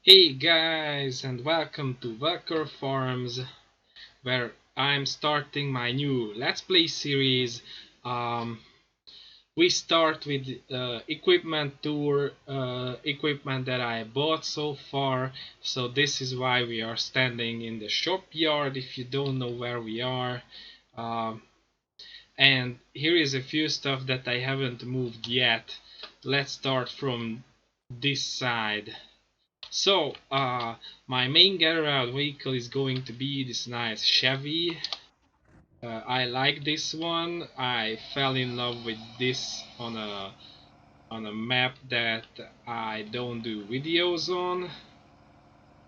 Hey guys, and welcome to Welker Forums, where I'm starting my new Let's Play series. Um, we start with equipment tour, equipment that I bought so far. So this is why we are standing in the shop yard. If you don't know where we are, um, and here is a few stuff that I haven't moved yet. Let's start from this side. So, my main get-around vehicle is going to be this nice Chevy. I like this one. I fell in love with this on a map that I don't do videos on.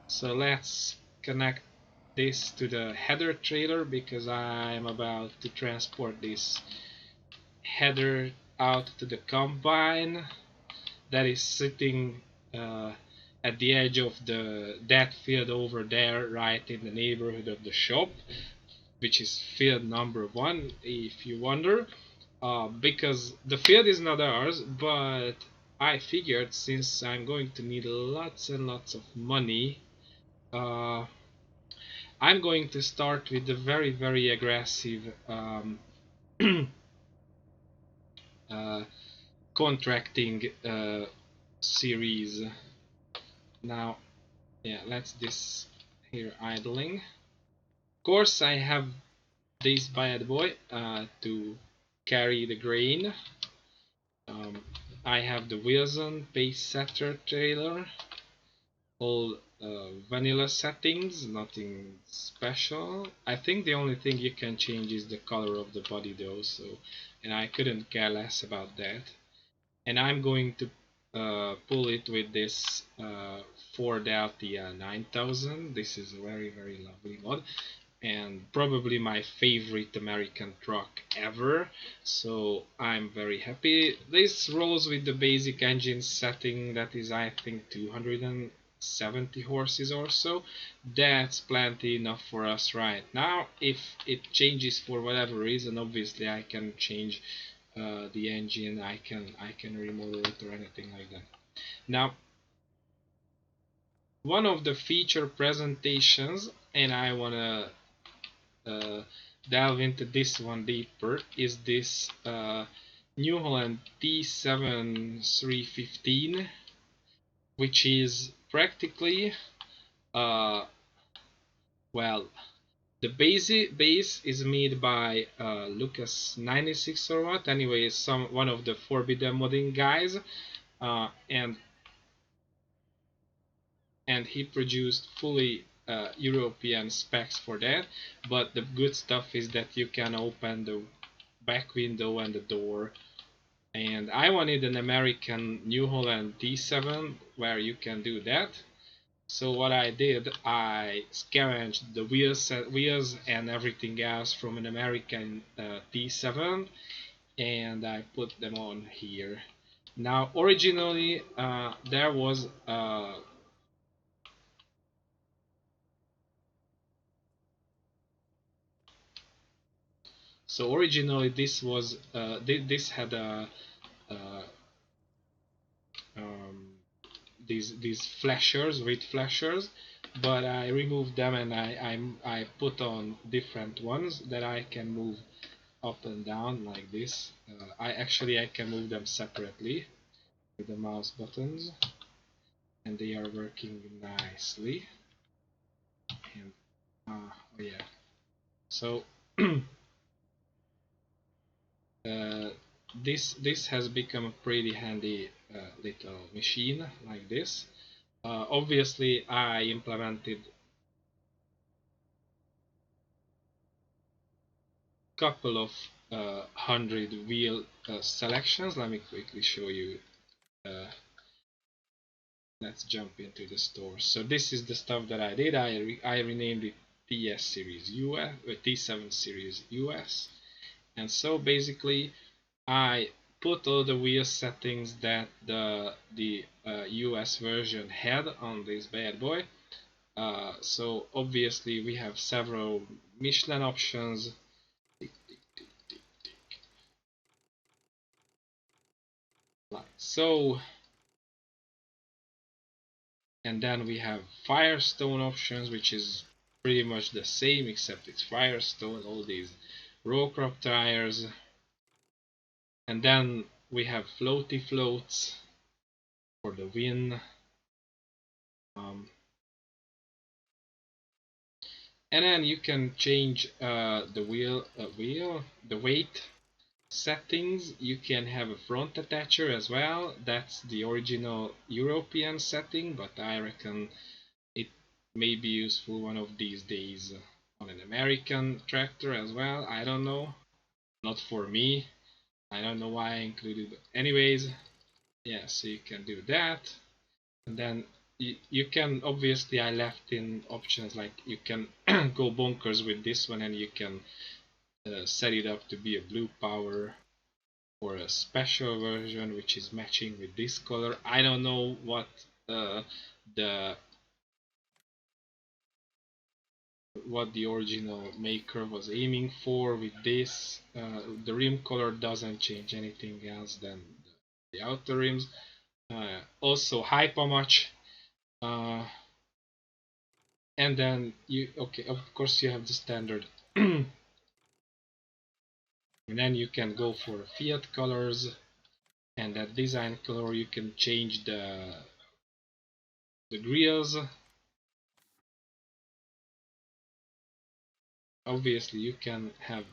So let's connect this to the header trailer because I'm about to transport this header out to the combine that is sitting uh, at the edge of that field over there, right in the neighborhood of the shop, which is field number 1, if you wonder. Because the field is not ours, but I figured since I'm going to need lots and lots of money, uh, I'm going to start with the very aggressive uh, contracting series. Now, yeah, let's this here idling. Of course, I have this bad boy to carry the grain. I have the Wilson pace setter trailer, all vanilla settings, nothing special. I think the only thing you can change is the color of the body though, so, and I couldn't care less about that. And I'm going to pull it with this Ford Altia 9000. This is a very lovely mod and probably my favorite American truck ever, so I'm very happy. This rolls with the basic engine setting that is, I think, 270 horses or so. That's plenty enough for us right now. If it changes for whatever reason, obviously I can change the engine, I can remodel it or anything like that. Now, one of the feature presentations, and I wanna uh, delve into this one deeper, is this New Holland T7 315, which is practically uh, well, the base is made by Lucas 96 or what. Anyway, one of the Forbidden modding guys, uh, and and he produced fully European specs for that. But the good stuff is that you can open the back window and the door. And I wanted an American New Holland T7 where you can do that. So what I did, I scavenged the wheels and everything else from an American T7, and I put them on here. Now, originally there was so originally this was this had a uh, um, these flashers, with flashers, but I removed them and I put on different ones that I can move up and down like this. I can move them separately with the mouse buttons, and they are working nicely. And oh yeah, so uh, this has become a pretty handy little machine like this. Obviously, I implemented couple of hundred wheel selections. Let me quickly show you. Uh, let's jump into the store. So this is the stuff that I did. I renamed it TS Series US, T7 Series US, and so basically I put all the wheel settings that the US version had on this bad boy. So obviously we have several Michelin options. So And then we have Firestone options, which is pretty much the same except it's Firestone, all these row crop tires. And then we have floaty floats for the win. And then you can change the weight settings. You can have a front attacher as well. That's the original European setting, but I reckon it may be useful one of these days on an American tractor as well. I don't know. Not for me. I don't know why I included it. Anyways, yeah, so you can do that. And then you can, obviously I left in options like you can go bonkers with this one, and you can set it up to be a blue power or a special version which is matching with this color. I don't know what the original maker was aiming for with this. The rim color doesn't change anything else than the outer rims. Also Hypermatch, and then okay, of course you have the standard. And then you can go for Fiat colors, and that design color you can change the grills. Obviously you can have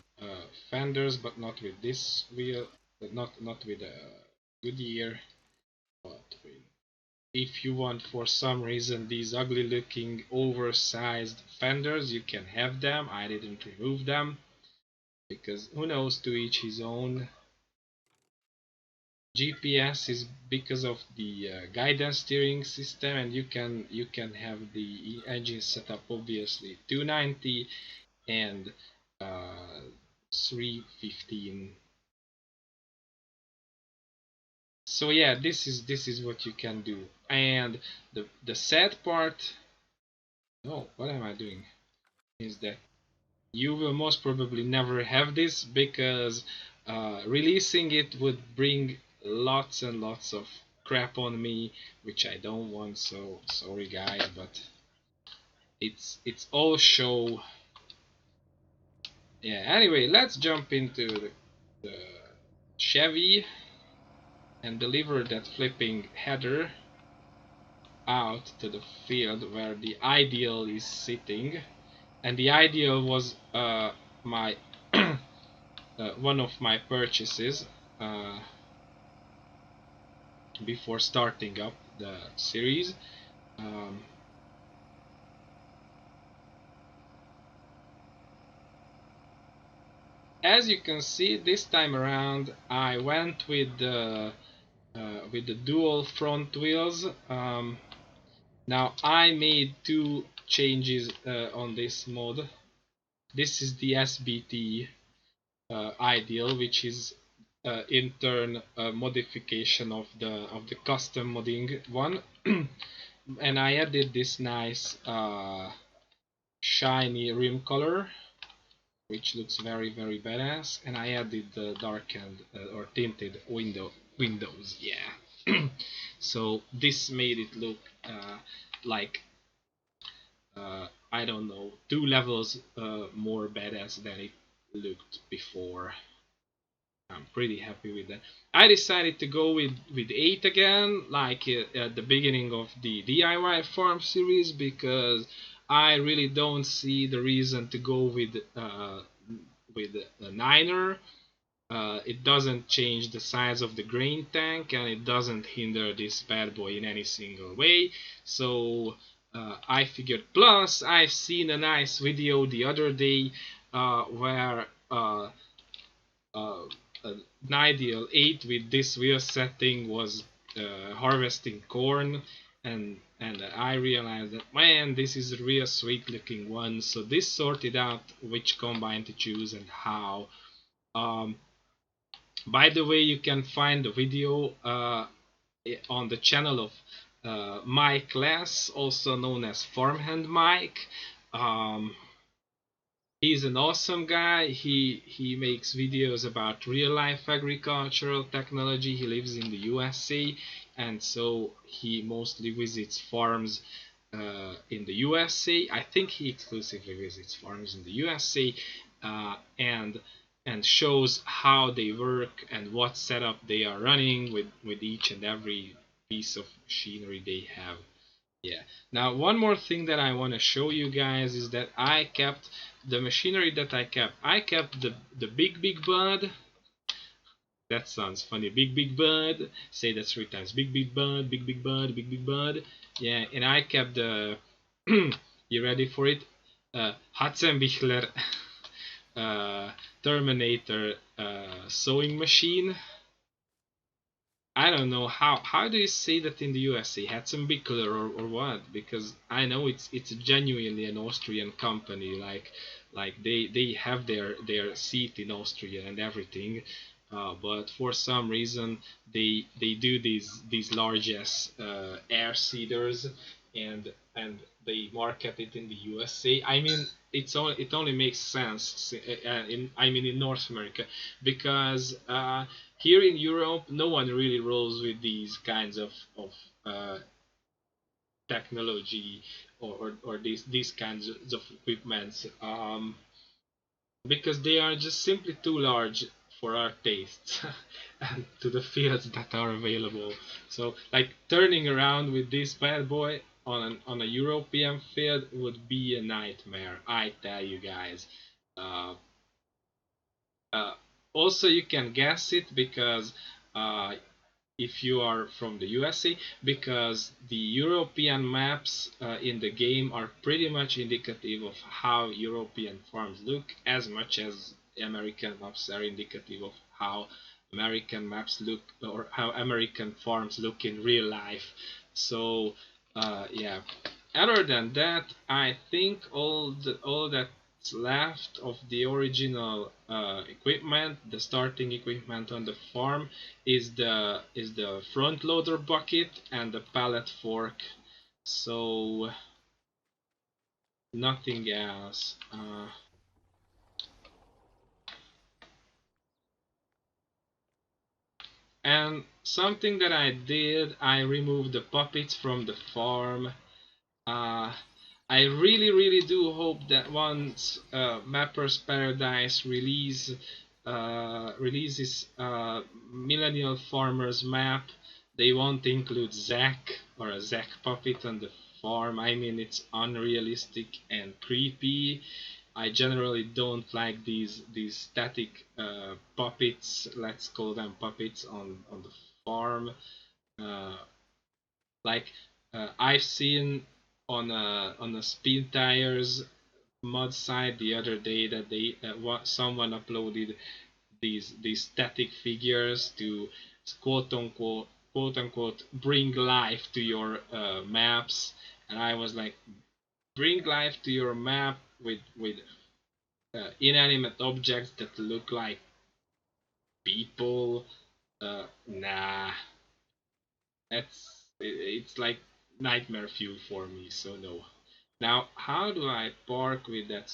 fenders, but not with this wheel, not with a Goodyear, but with, if you want for some reason these ugly looking oversized fenders, you can have them. I didn't remove them because who knows, to each his own. GPS is because of the guidance steering system, and you can have the engine setup obviously 290 and 315. So yeah, this is what you can do. And the sad part, oh, what am I doing, is that you will most probably never have this because releasing it would bring lots and lots of crap on me, which I don't want. So sorry guys, but it's all show. Yeah, anyway, let's jump into the Chevy and deliver that flipping header out to the field where the ideal is sitting. And the ideal was my one of my purchases before starting up the series. Um, as you can see, this time around I went with the dual front wheels. Now I made two changes on this mod. This is the SBT ideal, which is in turn a modification of the custom modding one. And I added this nice shiny rim color, which looks very badass, and I added the darkened or tinted windows. Yeah. So this made it look like I don't know, 2 levels more badass than it looked before. I'm pretty happy with that. I decided to go with 8 again, like at the beginning of the DIY farm series, because I really don't see the reason to go with a 9er. It doesn't change the size of the grain tank, and it doesn't hinder this bad boy in any single way. So I figured, plus I've seen a nice video the other day where an ideal 8 with this wheel setting was harvesting corn, and I realized that, man, this is a real sweet looking one. So this sorted out which combine to choose and how. By the way, you can find the video on the channel of Mike Less, also known as Farmhand Mike. He's an awesome guy. He makes videos about real life agricultural technology. He lives in the USA. and so he mostly visits farms in the USA. I think he exclusively visits farms in the USA, and shows how they work and what setup they are running with each and every piece of machinery they have. Yeah. Now, one more thing that I want to show you guys is that I kept the machinery that I kept. I kept the big bud. That sounds funny. Big bud. Say that 3 times. Big bud. Big bud. Big bud. Yeah. And I kept the. You ready for it? Hatzenbichler uh, Terminator sewing machine. I don't know how do you say that in the USA? Hatzenbichler or what? Because I know it's genuinely an Austrian company. Like they have their seat in Austria and everything. But for some reason they do these largest air seeders, and they market it in the USA. I mean, it only makes sense in North America, because here in Europe no one really rolls with these kinds of uh, technology, or these kinds of equipments, because they are just simply too large for our tastes and to the fields that are available. So, like, turning around with this bad boy on a European field would be a nightmare, I tell you guys. Uh, uh, Also, you can guess it because uh, if you are from the USA, because the European maps in the game are pretty much indicative of how European farms look, as much as American maps are indicative of how American maps look, or how American farms look in real life. So yeah. Other than that, I think all that's left of the original equipment, the starting equipment on the farm, is the front loader bucket and the pallet fork. So nothing else. And something that I did, I removed the puppets from the farm. Uh, I really do hope that once Mapper's Paradise releases Millennial Farmer's map, they won't include Zack or a Zack puppet on the farm. I mean, it's unrealistic and creepy. I generally don't like these static puppets. Let's call them puppets on the farm. Uh, like I've seen on a spin tires mod site the other day that someone uploaded these static figures to quote unquote bring life to your maps, and I was like, bring life to your map with inanimate objects that look like people. Nah, it's like nightmare fuel for me. So no. Now, how do I park with that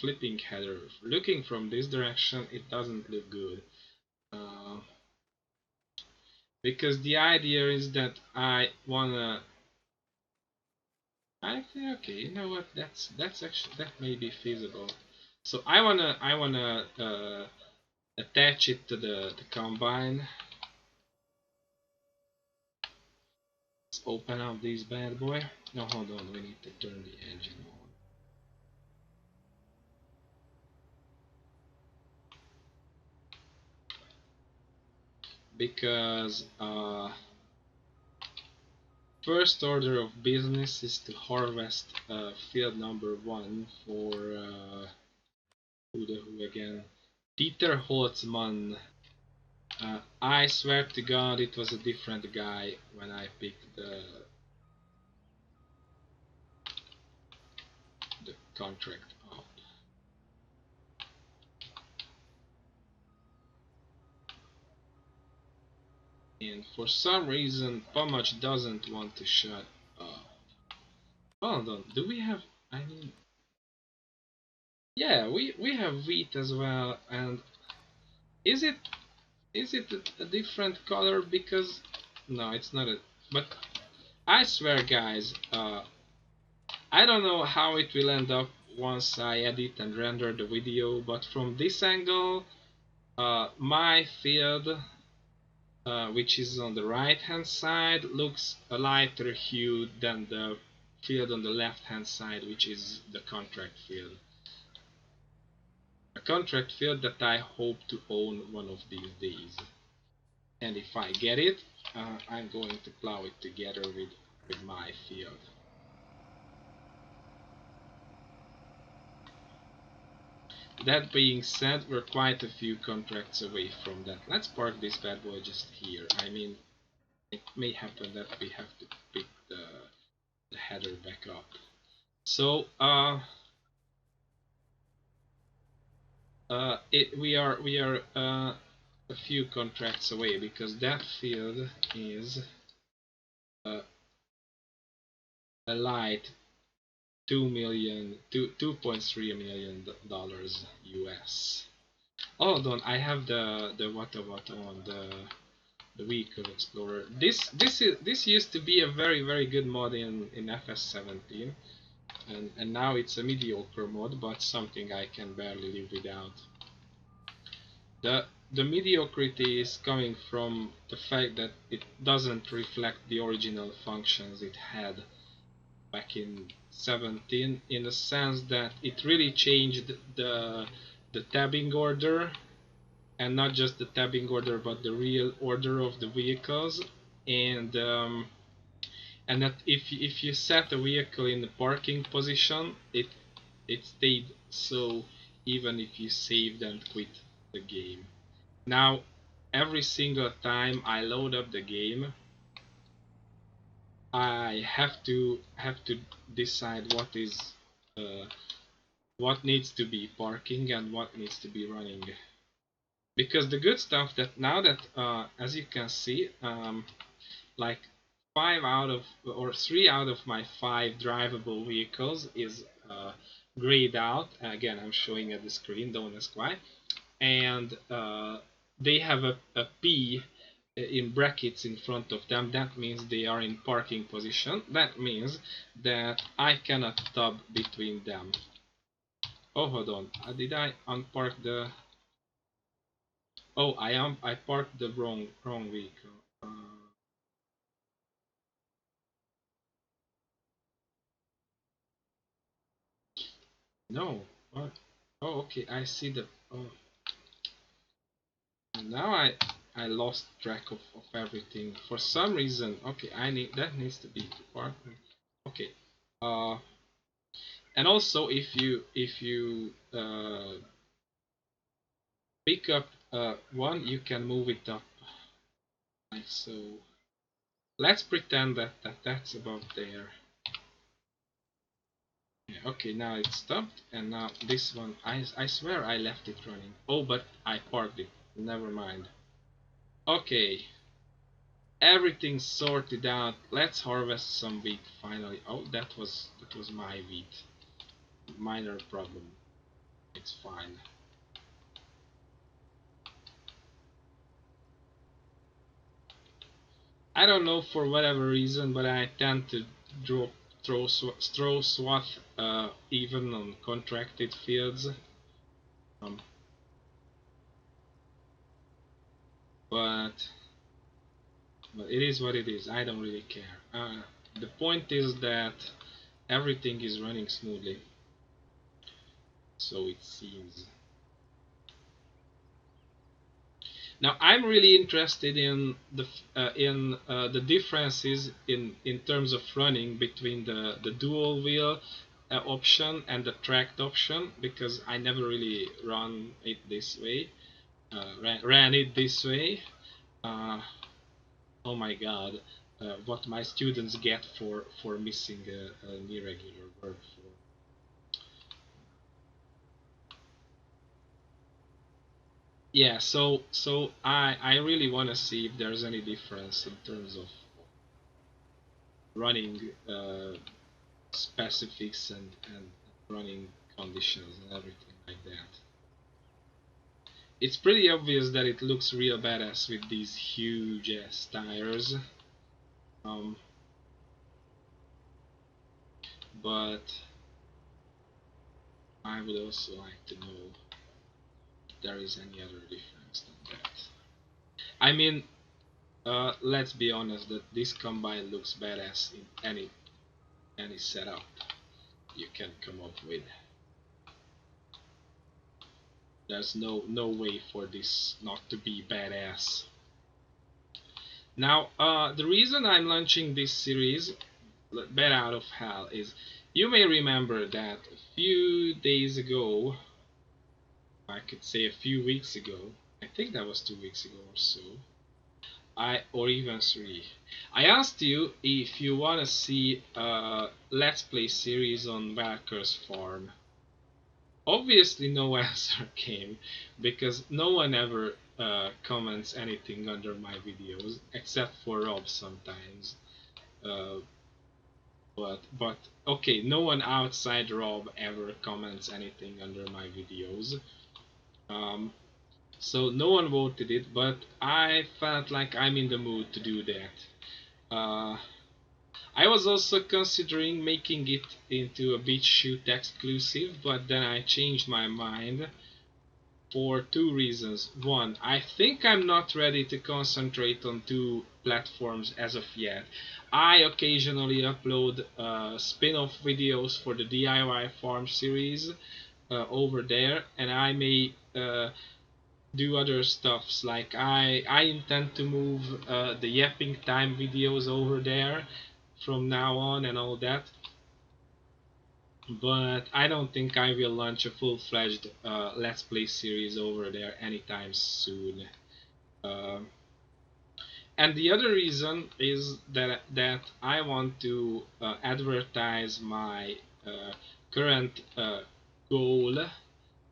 flipping header? Looking from this direction, it doesn't look good. Uh, because the idea is that I wanna. I think, okay, you know what? That's actually, that may be feasible. So I wanna attach it to the combine. Let's open up this bad boy. No, hold on. We need to turn the engine on. Because first order of business is to harvest field number 1 for who the who again? Dieter Holtzmann. I swear to God, it was a different guy when I picked the contract up. And for some reason, Pomach doesn't want to shut up. Hold on, do we have? I mean, yeah, we have wheat as well, and is it is it a different color? Because No, it's not a. But I swear, guys, I don't know how it will end up once I edit and render the video, but from this angle, my field, which is on the right hand side, looks a lighter hue than the field on the left hand side, which is the contract field. A contract field that I hope to own one of these days. And if I get it, I'm going to plow it together with my field. That being said, we're quite a few contracts away from that. Let's park this bad boy just here. I mean, it may happen that we have to pick the header back up. So, we are a few contracts away because that field is a light 2.3 million dollars US. Hold on, I have the what on the vehicle explorer. This used to be a very good mod in FS17, and now it's a mediocre mod, but something I can barely live without. The mediocrity is coming from the fact that it doesn't reflect the original functions it had back in 17, in the sense that it really changed the tabbing order, and not just the tabbing order but the real order of the vehicles, and that if you set a vehicle in the parking position, it stayed so even if you saved and quit the game. Now every single time I load up the game, I have to decide what needs to be parking and what needs to be running. Because the good stuff that now that as you can see, like 3 out of my 5 drivable vehicles is grayed out. Again, I'm showing at the screen, don't ask why. And they have a P in brackets in front of them. That means they are in parking position. That means that I cannot tub between them. Oh, hold on. Did I unpark the... Oh, I parked the wrong vehicle. No. What? Oh, okay. I see the... Oh. Now I lost track of everything for some reason. Okay, that needs to be parked. Okay. And also if you pick up one, you can move it up like so. Let's pretend that's about there. Yeah, okay, now it's stopped, and now this one, I swear I left it running. Oh, but I parked it. Never mind. Okay, everything's sorted out. Let's harvest some wheat finally. Oh, that was my wheat. Minor problem. It's fine. I don't know for whatever reason, but I tend to throw swath even on contracted fields. But it is what it is. I don't really care. The point is that everything is running smoothly, so it seems. Now I'm really interested in the differences in terms of running between the dual wheel option and the tracked option, because I never really ran it this way. Ran it this way. Oh my god, what my students get for missing an irregular verb form. Yeah, so I really want to see if there's any difference in terms of running specifics and running conditions and everything like that. It's pretty obvious that it looks real badass with these huge ass tires. Um, but I would also like to know if there is any other difference than that. I mean, let's be honest that this combine looks badass in any setup you can come up with. There's no way for this not to be badass. Now, the reason I'm launching this series, Bat Out of Hell, is you may remember that a few days ago, I could say a few weeks ago, I think that was 2 weeks ago or so, or even 3. I asked you if you wanna see a Let's Play series on Welker's farm. Obviously no answer came, because no one ever comments anything under my videos, except for Rob sometimes. Uh, but okay, no one outside Rob ever comments anything under my videos. Um, so no one voted it, but I felt like I'm in the mood to do that. I was also considering making it into a BitChute exclusive, but then I changed my mind for 2 reasons. One, I think I'm not ready to concentrate on 2 platforms as of yet. I occasionally upload spin-off videos for the DIY farm series over there, and I may do other stuffs, like I intend to move the yapping time videos over there from now on and all that, but I don't think I will launch a full-fledged Let's Play series over there anytime soon. Uh, and the other reason is that I want to advertise my current goal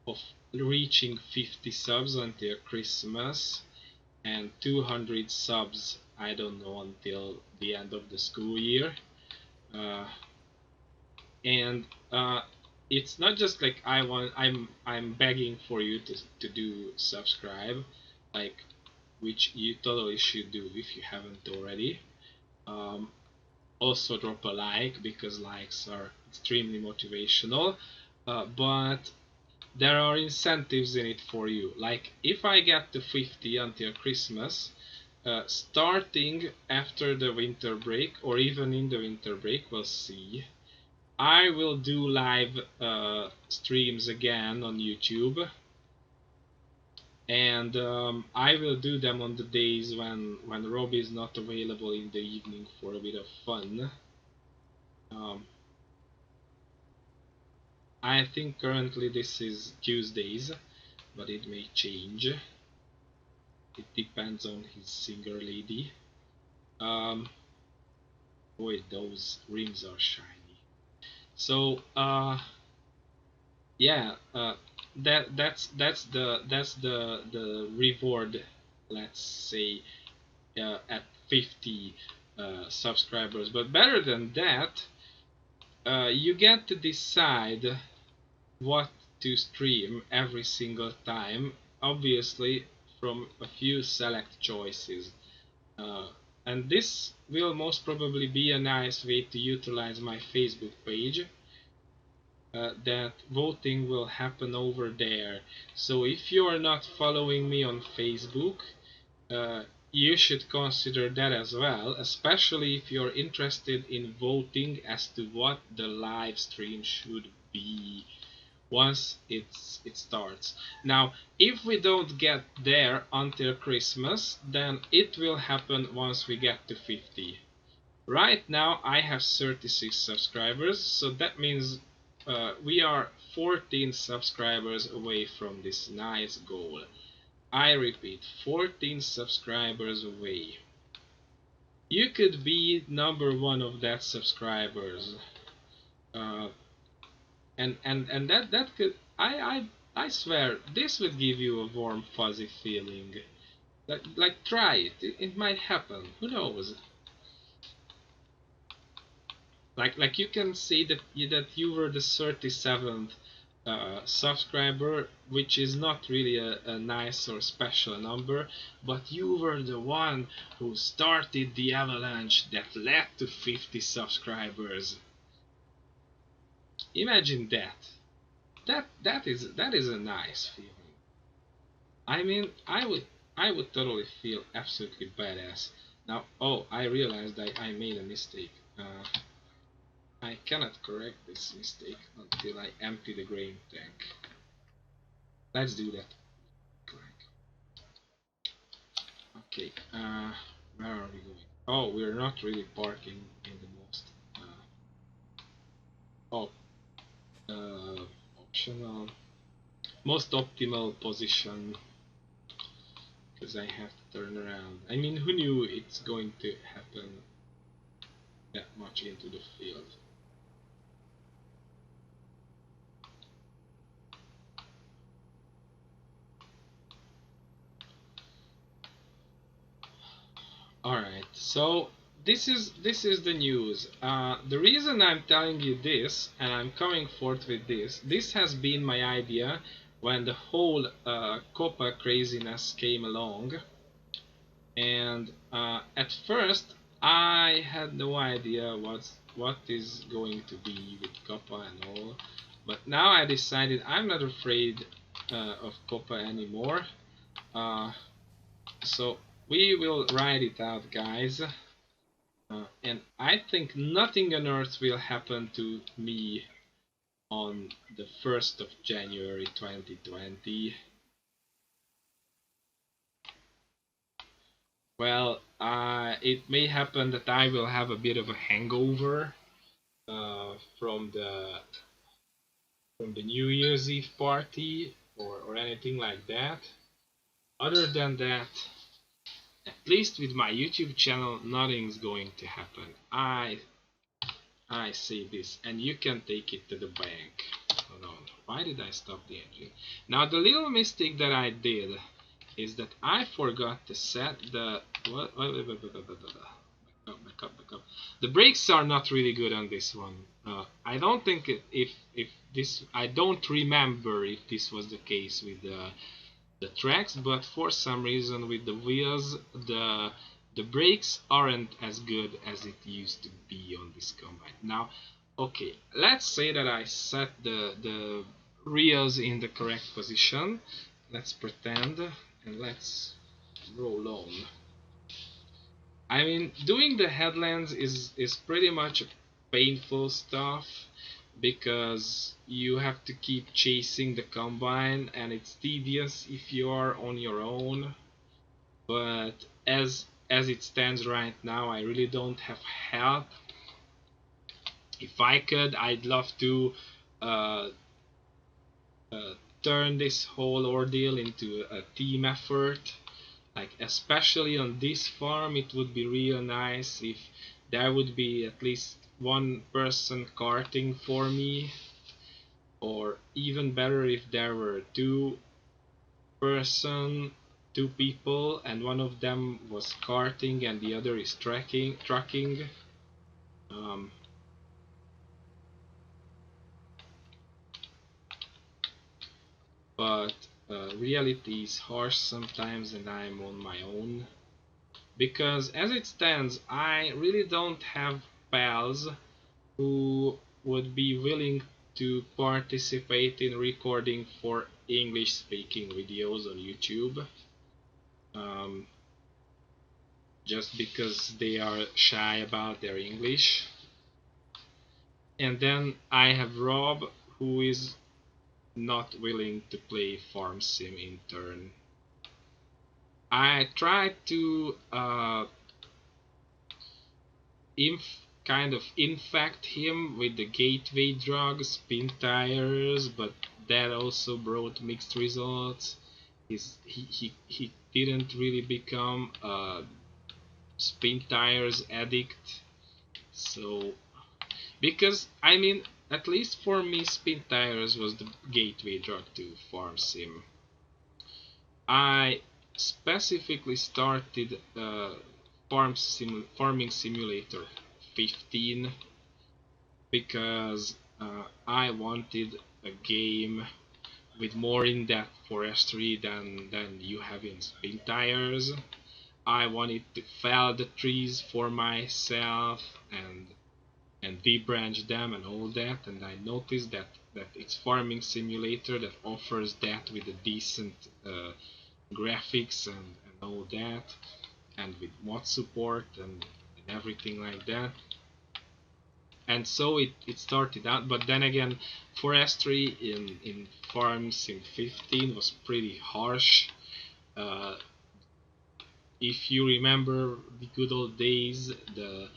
of reaching 50 subs until Christmas and 200 subs, I don't know, until the end of the school year. Uh, and it's not just like I'm begging for you to do subscribe, like, which you totally should do if you haven't already. Um, Also drop a like, because likes are extremely motivational. But there are incentives in it for you. Like, if I get to 50 until Christmas, starting after the winter break, or even in the winter break, we'll see, I will do live streams again on YouTube, and I will do them on the days when Rob is not available in the evening for a bit of fun. I think currently this is Tuesdays, but it may change. It depends on his singer lady. Boy, those rims are shiny. So yeah, that's the reward. Let's say at 50 subscribers. But better than that, you get to decide what to stream every single time. Obviously, from a few select choices. And this will most probably be a nice way to utilize my Facebook page. That voting will happen over there. So if you are not following me on Facebook, you should consider that as well, especially if you're interested in voting as to what the live stream should be once it starts. Now, if we don't get there until Christmas, then it will happen once we get to 50. Right now I have 36 subscribers, so that means we are 14 subscribers away from this nice goal. I repeat, 14 subscribers away. You could be #1 of that subscribers. Uh, and that could, I swear this would give you a warm fuzzy feeling. Like try it. It might happen. Who knows? Like you can say that you were the 37th subscriber, which is not really a nice or special number, but you were the one who started the avalanche that led to 50 subscribers. Imagine that. That is a nice feeling. I mean, I would totally feel absolutely badass. Now, oh, I realized I made a mistake. I cannot correct this mistake until I empty the grain tank. Let's do that. Correct. Okay, where are we going? Oh, we're not really parking in the most oh, optional, most optimal position, because I have to turn around. I mean, who knew it's going to happen that much into the field? Alright, so this is the news. The reason I'm telling you this and I'm coming forth with this has been my idea when the whole Copa craziness came along, and at first I had no idea what is going to be with Copa and all, but now I decided I'm not afraid of Copa anymore. Uh, so we will ride it out, guys. And I think nothing on earth will happen to me on the 1st of January 2020. Well, it may happen that I will have a bit of a hangover from the New Year's Eve party or anything like that. Other than that, at least with my YouTube channel, nothing's going to happen. I say this, and you can take it to the bank. Hold on. Why did I stop the engine? Now, the little mistake that I did is that I forgot to set the back up. The brakes are not really good on this one. I don't think if this, I don't remember if this was the case with the tracks, but for some reason with the wheels, the brakes aren't as good as it used to be on this combine. Now, okay, let's say that I set the rears in the correct position. Let's pretend and let's roll on. I mean, doing the headlands is pretty much painful stuff, because you have to keep chasing the combine and it's tedious if you are on your own. But as it stands right now, I really don't have help. If I could, I'd love to uh, turn this whole ordeal into a team effort. Like, especially on this farm, it would be real nice if there would be at least one person karting for me, or even better if there were two people, and one of them was karting and the other is trucking. Um, but reality is harsh sometimes, and I'm on my own. Because as it stands, I really don't have pals who would be willing to participate in recording for English speaking videos on YouTube. Um, just because they are shy about their English. And then I have Rob, who is not willing to play Farm Sim in turn. I tried to kind of infect him with the gateway drug, spin tires, but that also brought mixed results. He didn't really become a spin tires addict. So, because I mean, at least for me, spin tires was the gateway drug to Farm Sim. I specifically started Farming Simulator 15 because I wanted a game with more in-depth forestry than you have in Spin Tires. I wanted to fell the trees for myself and debranch them and all that, and I noticed that it's farming simulator that offers that with a decent graphics and all that, and with mod support and everything like that. And so it started out, but then again, forestry in Farm Sim 15 was pretty harsh. Uh, if you remember the good old days, the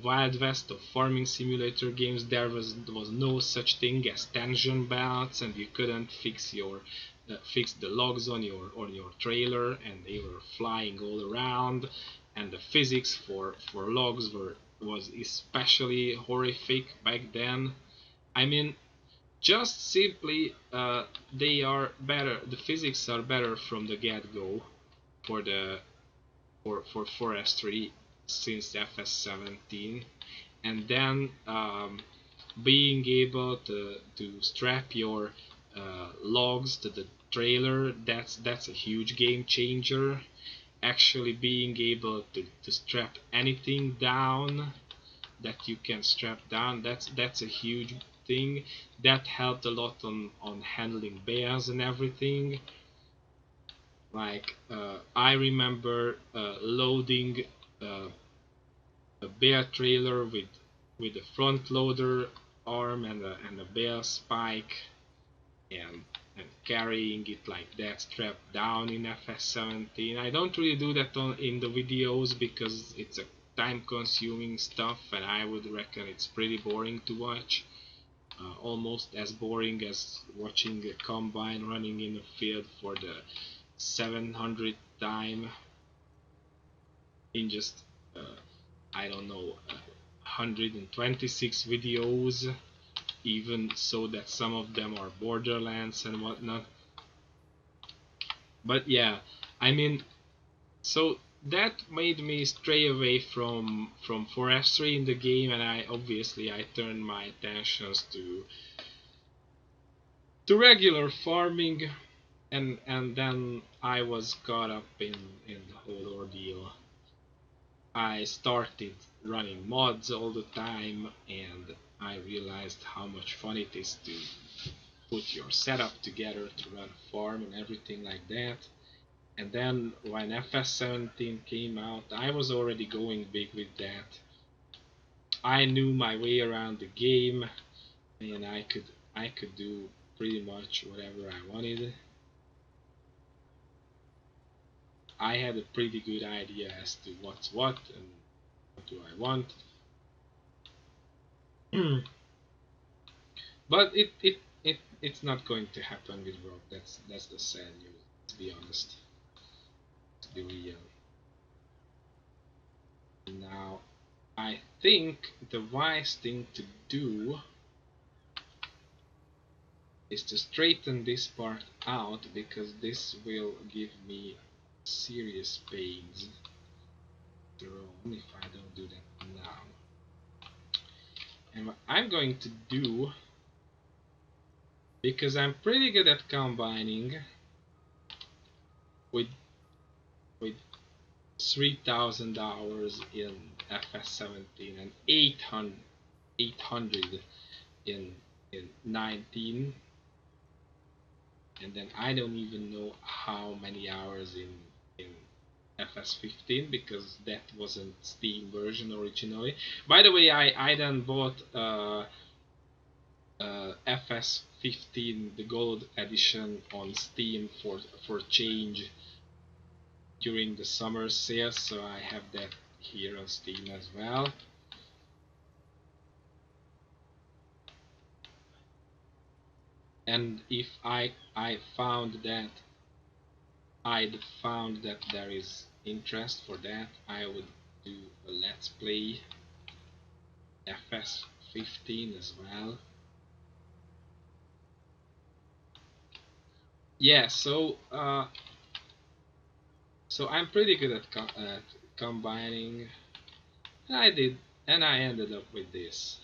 Wild West of farming simulator games, there was no such thing as tension belts, and you couldn't fix the logs on your trailer, and they were flying all around, and the physics for logs was especially horrific back then. I mean, just simply they are better. The physics are better from the get-go for the for forestry since FS17, and then being able to strap your logs to the trailer, that's a huge game changer. Actually being able to strap anything down that you can strap down, that's a huge thing. That helped a lot on handling bears and everything. Like I remember loading uh, a bear trailer with a front loader arm and a bear spike, and carrying it like that strapped down in FS17. I don't really do that in the videos because it's a time consuming stuff, and I would reckon it's pretty boring to watch. Almost as boring as watching a combine running in a field for the 700th time in just I don't know 126 videos, even so that some of them are Borderlands and whatnot. But yeah, I mean, so that made me stray away from forestry in the game, and I turned my attentions to regular farming, and then I was caught up in the whole ordeal. I started running mods all the time, and I realized how much fun it is to put your setup together to run a farm and everything like that. And then when FS17 came out, I was already going big with that. I knew my way around the game, and I could do pretty much whatever I wanted. I had a pretty good idea as to what's what and what do I want. But it's not going to happen with Rob. That's the sad news. To be honest, to be real. Now, I think the wise thing to do is to straighten this part out, because this will give me serious pains later on if I don't do that now. And what I'm going to do, because I'm pretty good at combining with with 3,000 hours in FS17 and 800 in 19, and then I don't even know how many hours in FS15, because that wasn't Steam version originally. By the way, I then bought FS15 the gold edition on Steam for change during the summer sale, so I have that here on Steam as well. And if I found that there is interest for that, I would do a let's play FS15 as well. Yeah, so I'm pretty good at combining. And I ended up with this.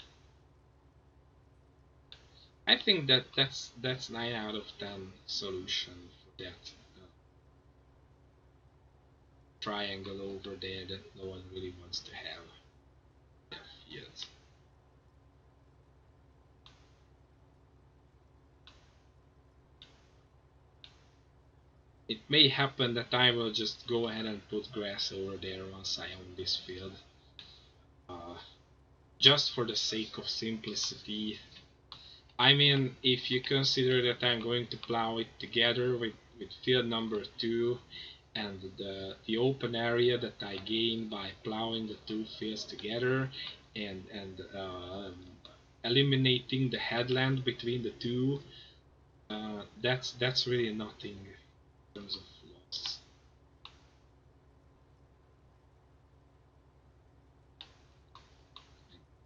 I think that's 9 out of 10 solution for that triangle over there that no one really wants to have yet. It may happen that I will just go ahead and put grass over there once I own this field. Uh, just for the sake of simplicity. I mean, if you consider that I'm going to plow it together with field number 2 and the open area that I gain by plowing the two fields together and eliminating the headland between the two, that's really nothing in terms of loss.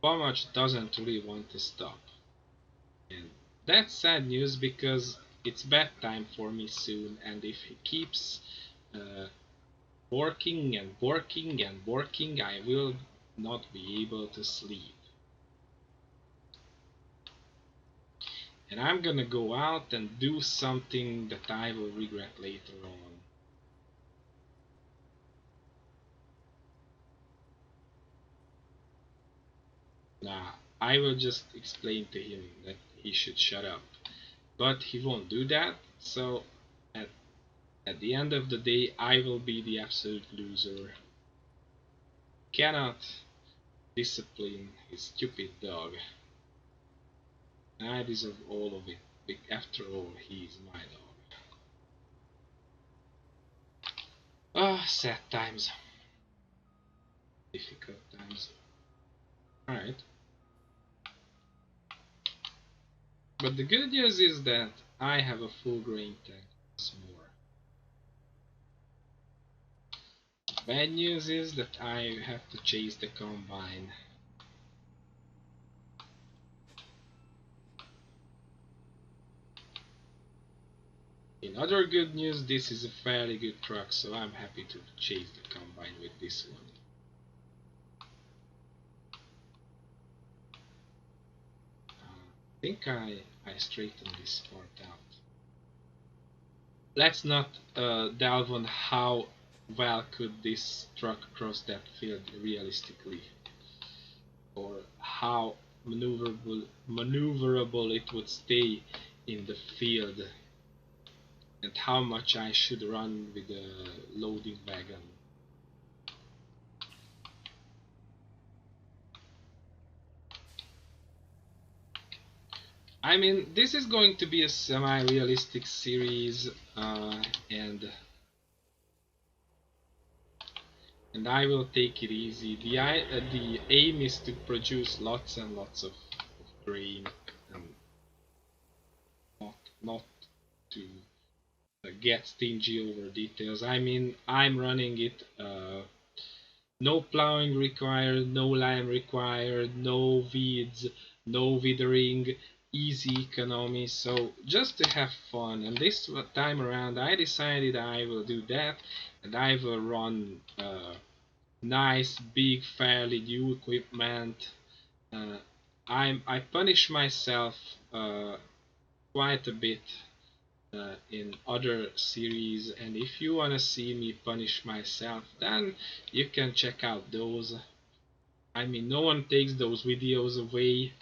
Pomach doesn't really want to stop. And that's sad news because it's bedtime for me soon, and if he keeps uh, working and working and working, I will not be able to sleep. And I'm gonna go out and do something that I will regret later on. Nah, I will just explain to him that he should shut up. But he won't do that, so at, at the end of the day, I will be the absolute loser. Cannot discipline his stupid dog. I deserve all of it. After all, he's my dog. Ah, sad times. Difficult times. Alright. But the good news is that I have a full grain tank once more. Bad news is that I have to chase the combine. In other good news, this is a fairly good truck, so I'm happy to chase the combine with this one. I think I straightened this part out. Let's not delve on how well could this truck cross that field realistically, or how maneuverable it would stay in the field, and how much I should run with a loading wagon. I mean, this is going to be a semi-realistic series, and I will take it easy. The aim is to produce lots and lots of grain, and not to get stingy over details. I mean, I'm running it. No plowing required, no lime required, no weeds, no withering, easy economy, so just to have fun. And this time around I decided I will do that, and I will run nice big fairly new equipment. uh, I punish myself quite a bit in other series, and if you wanna see me punish myself, then you can check out those. I mean, no one takes those videos away,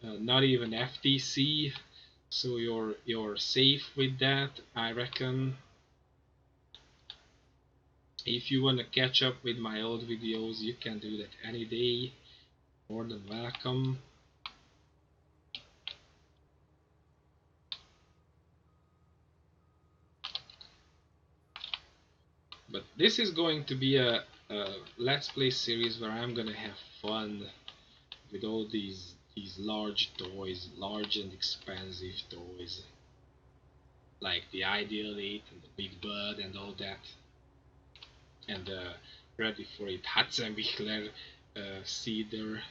not even FTC, so you're safe with that, I reckon. If you wanna catch up with my old videos, you can do that any day. More than welcome. But this is going to be a Let's Play series where I'm gonna have fun with all these large toys, large and expensive toys, like the Ideal 8 and the Big Bird and all that, and ready for it Hatzenbichler Cedar.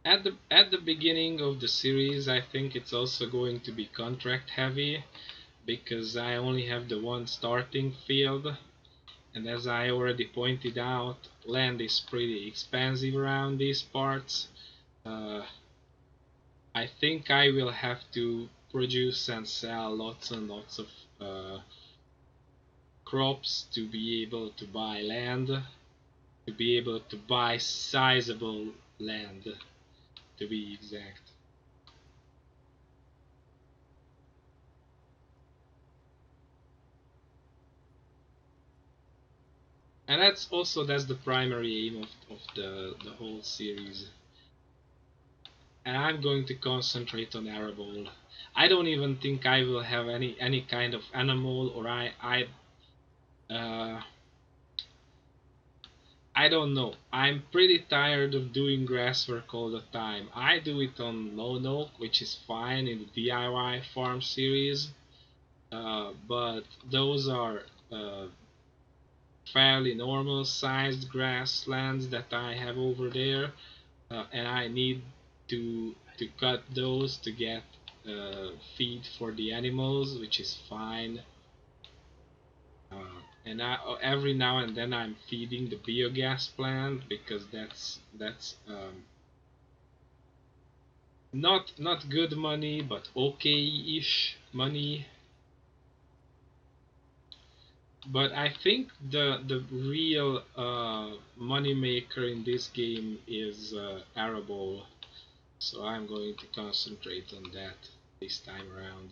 At the beginning of the series, I think it's also going to be contract heavy, because I only have the one starting field, And as I already pointed out, land is pretty expensive around these parts. Uh, I think I will have to produce and sell lots and lots of uh, crops to be able to buy land, to be able to buy sizable land, to be exact. And that's the primary aim of the whole series. And I'm going to concentrate on arable. I don't even think I will have any kind of animal, or uh, I don't know. I'm pretty tired of doing grass work all the time. I do it on Lone Oak, which is fine in the DIY farm series, but those are fairly normal sized grasslands that I have over there, and I need to cut those to get feed for the animals, which is fine. And every now and then I'm feeding the biogas plant because that's not good money, but okay-ish money. But I think the real money maker in this game is arable, so I'm going to concentrate on that this time around.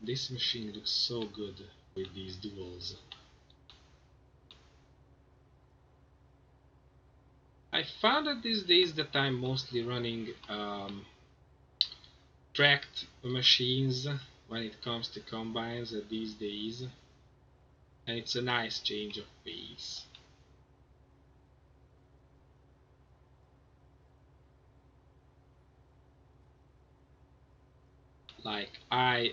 This machine looks so good with these duals. I found that these days that I'm mostly running tracked machines when it comes to combines these days, and it's a nice change of pace. Like I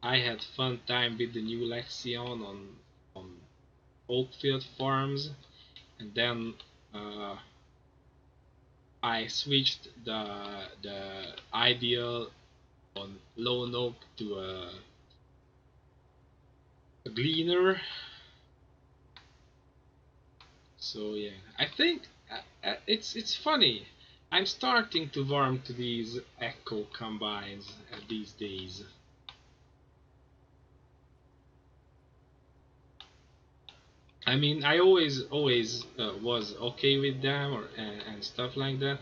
had fun time with the new Lexion on Oakfield Farms, and then uh, I switched the ideal on Lone Oak to a gleaner. So yeah, I think it's funny. I'm starting to warm to these Echo combines these days. I mean, I always was okay with them and stuff like that,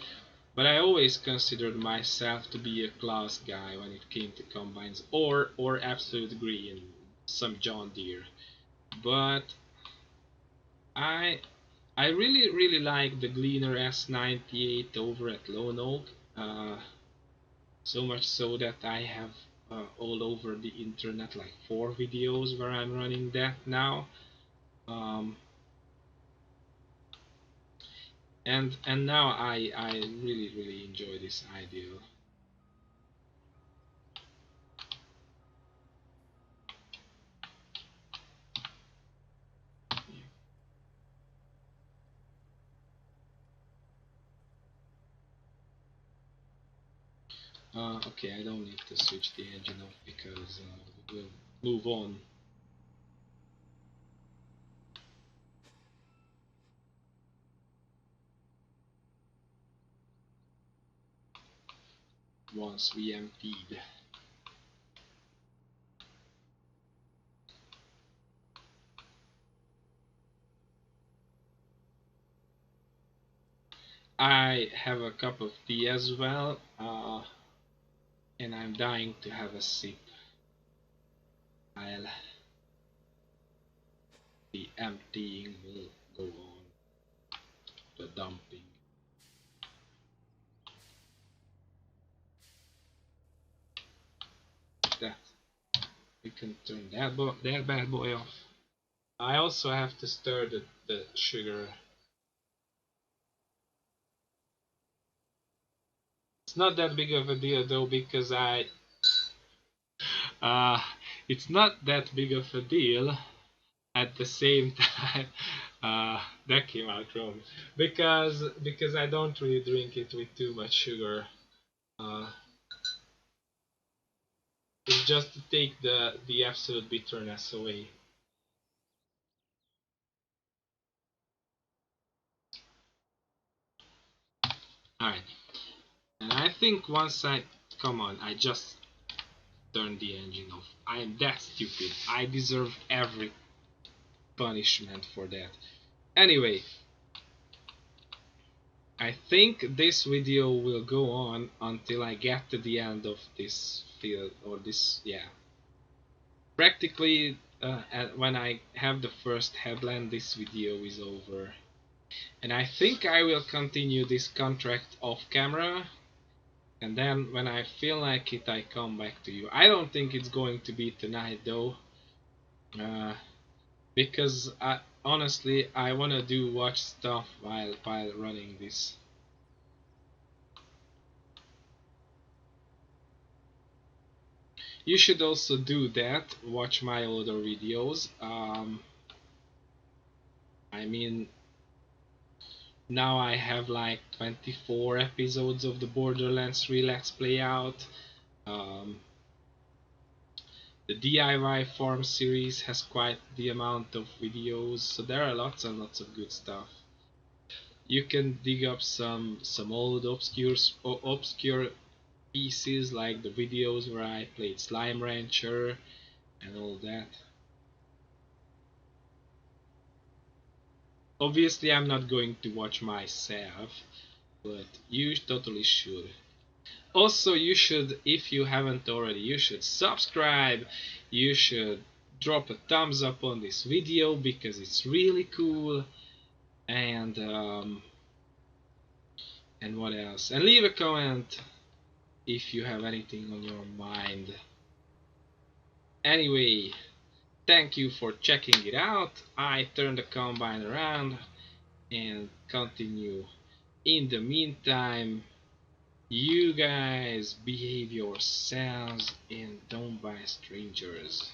but I always considered myself to be a class guy when it came to combines or absolute green, some John Deere. But I I really like the Gleaner S98 over at Lone Oak. So much so that I have all over the internet like 4 videos where I'm running that now. Um, and now I really enjoy this ideal. Okay, I don't need to switch the engine off because we'll move on. Once we emptied. I have a cup of tea as well, and I'm dying to have a sip. I'll the emptying will go on, the dumping. That we can turn that bad boy off. I also have to stir the sugar. It's not that big of a deal though because uh, it's not that big of a deal at the same time. That came out wrong because I don't really drink it with too much sugar. Uh, it's just to take the absolute bitterness away. All right, and I think once I come on, I just turned the engine off. I am that stupid. I deserve every punishment for that. Anyway, I think this video will go on until I get to the end of this field or this, yeah. Practically, when I have the first headland, this video is over. And I think I will continue this contract off camera. And then when I feel like it, I come back to you. I don't think it's going to be tonight though. Uh, because honestly, I wanna do watch stuff while running this. You should also do that. Watch my other videos. I mean, now I have like 24 episodes of the Borderlands 3 Let's Play out. Um, the DIY farm series has quite the amount of videos, so there are lots and lots of good stuff. You can dig up some old obscure pieces like the videos where I played Slime Rancher and all that. Obviously, I'm not going to watch myself, but you totally should. Also, you should, if you haven't already, you should subscribe. You should drop a thumbs up on this video because it's really cool. And what else? And leave a comment if you have anything on your mind. Anyway, thank you for checking it out. I turn the combine around and continue. In the meantime, you guys behave yourselves and don't buy strangers.